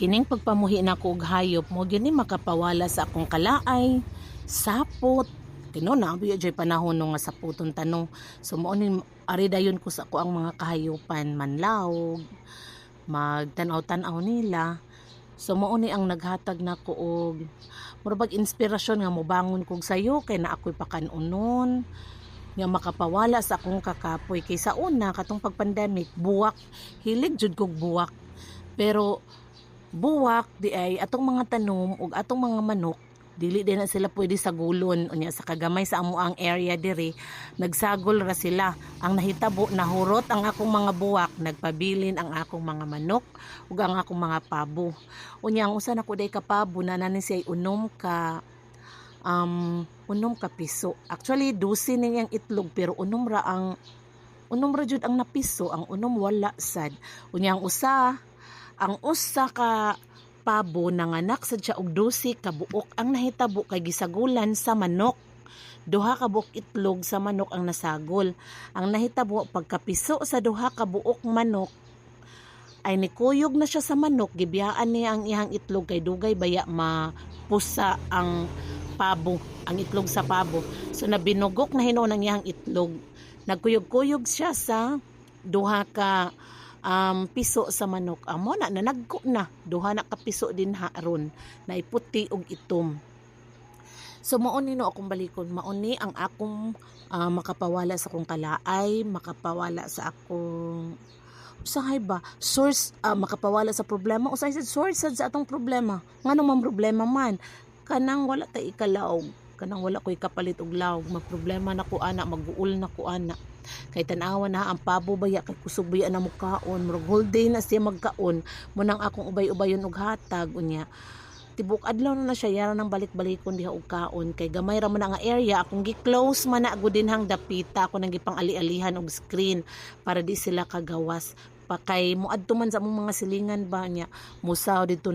Kining pagpamuhi na ko og hayop mo gyud ni makapawala sa akong kalaay, sapot. Tino na biya jay panahon no nga saputon tanong. So mao ni ari dayon ko sa ako ang mga kahayupan manlawog, magtanaw-tanaw nila. So mao ni ang naghatag nako og murag inspirasyon nga mobangon kog sayo kay na ako'y pakanunon nga makapawala sa akong kakapoy kaysa una katong pag-pandemic buwak hilig jud kog buwak pero buwak di ay atong mga tanom ug atong mga manok dili din na sila pwede sagulon unya sa kagamay sa amo ang area diri nagsagol ra sila ang nahitabo nahurot ang akong mga buwak nagpabilin ang akong mga manok ug ang akong mga pabo unya ang usa nako day ka pabo na nani siya unom ka piso actually 12 niyang itlog pero unom ra jud ang napiso ang unom wala sad unya ang usa ka pabo nanganak sad siya og 12 ka buok ang nahitabo kay gisagulan sa manok duha ka buok itlog sa manok ang nasagol ang nahitabo pagkapiso sa duha ka buok manok ay nikuyog na siya sa manok gibiyaan niya ang ihang itlog kay dugay baya mapusa ang pabo ang itlog sa pabo so nabinugok na hinuon ang ihang itlog nagkuyog-kuyog siya sa duha ka piso sa manok amo na nanagko na duha na ka piso din haron na iputi og itom so mao ni no akong balikon mao ni ang akong makapawala sa akong kalaay makapawala sa akong usahay ba source makapawala sa problema usahay sa source sa atong problema ngano man problema man kanang wala tay ikalaog kanang wala ko ikapalit og lawg magproblema na ko ana maguul na ko ana kay tan-awa na ang pabo baya kay kusog baya na mukaon murag whole day na siya magkaon mo nang akong ubay-ubayon og hatag unya tibok adlaw na siya yara nang balik-balikon diha og kaon kay gamay ra man nga area akong gi-close man na agud dinhang dapita ako nang gipang ali-alihan og screen para di sila kagawas pa kay moadto man sa among mga silingan ba nya musaw dito